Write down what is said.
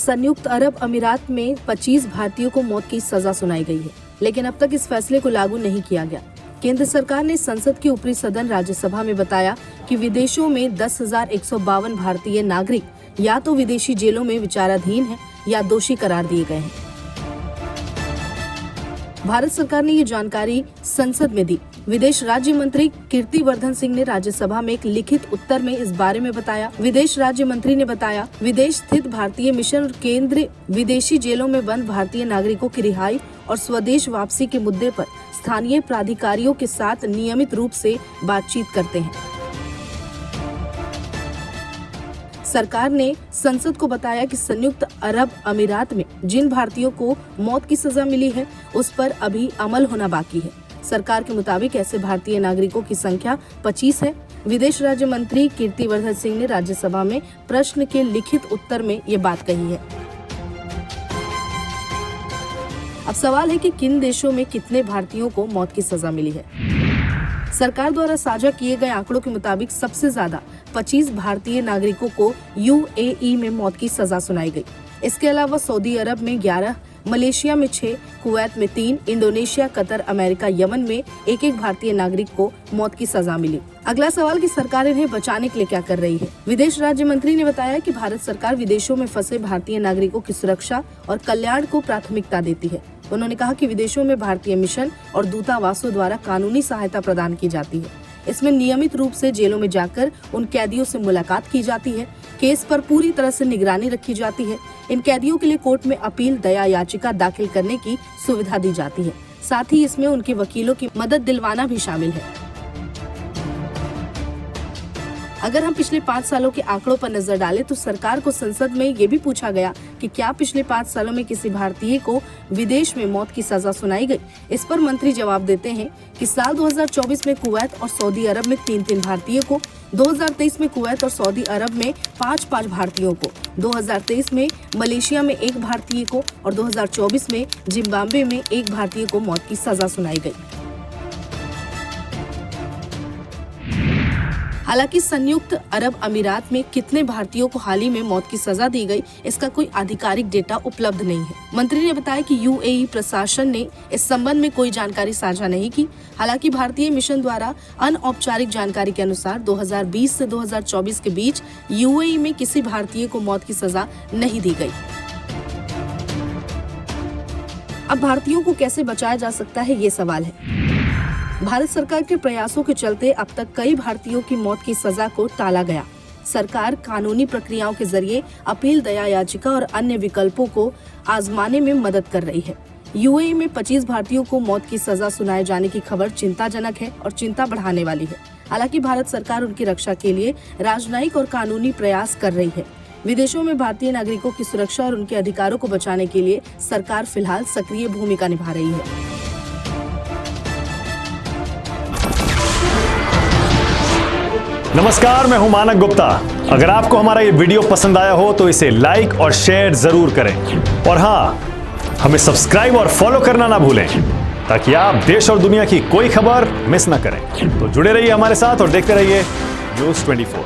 संयुक्त अरब अमीरात में 25 भारतीयों को मौत की सजा सुनाई गई है, लेकिन अब तक इस फैसले को लागू नहीं किया गया। केंद्र सरकार ने संसद के ऊपरी सदन राज्यसभा में बताया कि विदेशों में 10,152 भारतीय नागरिक या तो विदेशी जेलों में विचाराधीन हैं या दोषी करार दिए गए हैं। भारत सरकार ने ये जानकारी संसद में दी। विदेश राज्य मंत्री कीर्तिवर्धन सिंह ने राज्यसभा में एक लिखित उत्तर में इस बारे में बताया। विदेश राज्य मंत्री ने बताया, विदेश स्थित भारतीय मिशन और केंद्र विदेशी जेलों में बंद भारतीय नागरिकों की रिहाई और स्वदेश वापसी के मुद्दे पर स्थानीय प्राधिकारियों के साथ नियमित रूप से बातचीत करते हैं। सरकार ने संसद को बताया कि संयुक्त अरब अमीरात में जिन भारतीयों को मौत की सजा मिली है उस पर अभी अमल होना बाकी है। सरकार के मुताबिक ऐसे भारतीय नागरिकों की संख्या 25 है। विदेश राज्य मंत्री कीर्तिवर्धन सिंह ने राज्यसभा में प्रश्न के लिखित उत्तर में ये बात कही है। अब सवाल है कि किन देशों में कितने भारतीयों को मौत की सजा मिली है। सरकार द्वारा साझा किए गए आंकड़ों के मुताबिक सबसे ज्यादा 25 भारतीय नागरिकों को यूएई में मौत की सजा सुनाई गई। इसके अलावा सऊदी अरब में 11, मलेशिया में 6, कुवैत में 3, इंडोनेशिया, कतर, अमेरिका, यमन में एक भारतीय नागरिक को मौत की सजा मिली। अगला सवाल कि सरकार इन्हें बचाने के लिए क्या कर रही है। विदेश राज्य मंत्री ने बताया कि भारत सरकार विदेशों में फंसे भारतीय नागरिकों की सुरक्षा और कल्याण को प्राथमिकता देती है। उन्होंने कहा कि विदेशों में भारतीय मिशन और दूतावासों द्वारा कानूनी सहायता प्रदान की जाती है। इसमें नियमित रूप से जेलों में जाकर उन कैदियों से मुलाकात की जाती है। केस पर पूरी तरह से निगरानी रखी जाती है। इन कैदियों के लिए कोर्ट में अपील दया याचिका दाखिल करने की सुविधा दी जाती है। साथ ही इसमें उनके वकीलों की मदद दिलवाना भी शामिल है। अगर हम पिछले 5 सालों के आंकड़ों पर नजर डालें तो सरकार को संसद में ये भी पूछा गया कि क्या पिछले 5 सालों में किसी भारतीय को विदेश में मौत की सजा सुनाई गई। इस पर मंत्री जवाब देते हैं कि साल 2024 में कुवैत और सऊदी अरब में 3-3 भारतीयों को, 2023 में कुवैत और सऊदी अरब में 5-5 भारतीयों को, 2023 में मलेशिया में 1 भारतीय को और 2024 में जिम्बाब्वे में 1 भारतीय को मौत की सजा सुनाई गई। हालांकि संयुक्त अरब अमीरात में कितने भारतीयों को हाल ही में मौत की सजा दी गई, इसका कोई आधिकारिक डेटा उपलब्ध नहीं है। मंत्री ने बताया कि यूएई प्रशासन ने इस संबंध में कोई जानकारी साझा नहीं की। हालांकि भारतीय मिशन द्वारा अनौपचारिक जानकारी के अनुसार 2020 से 2024 के बीच यूएई में किसी भारतीय को मौत की सजा नहीं दी गई। अब भारतीयों को कैसे बचाया जा सकता है, ये सवाल है। भारत सरकार के प्रयासों के चलते अब तक कई भारतीयों की मौत की सजा को टाला गया। सरकार कानूनी प्रक्रियाओं के जरिए अपील दया याचिका और अन्य विकल्पों को आजमाने में मदद कर रही है। यूएई में 25 भारतीयों को मौत की सजा सुनाए जाने की खबर चिंताजनक है और चिंता बढ़ाने वाली है। हालांकि भारत सरकार उनकी रक्षा के लिए राजनयिक और कानूनी प्रयास कर रही है। विदेशों में भारतीय नागरिकों की सुरक्षा और उनके अधिकारों को बचाने के लिए सरकार फिलहाल सक्रिय भूमिका निभा रही है। नमस्कार, मैं हूं मानक गुप्ता। अगर आपको हमारा ये वीडियो पसंद आया हो तो इसे लाइक और शेयर जरूर करें और हाँ, हमें सब्सक्राइब और फॉलो करना ना भूलें ताकि आप देश और दुनिया की कोई खबर मिस ना करें। तो जुड़े रहिए हमारे साथ और देखते रहिए न्यूज़ 24।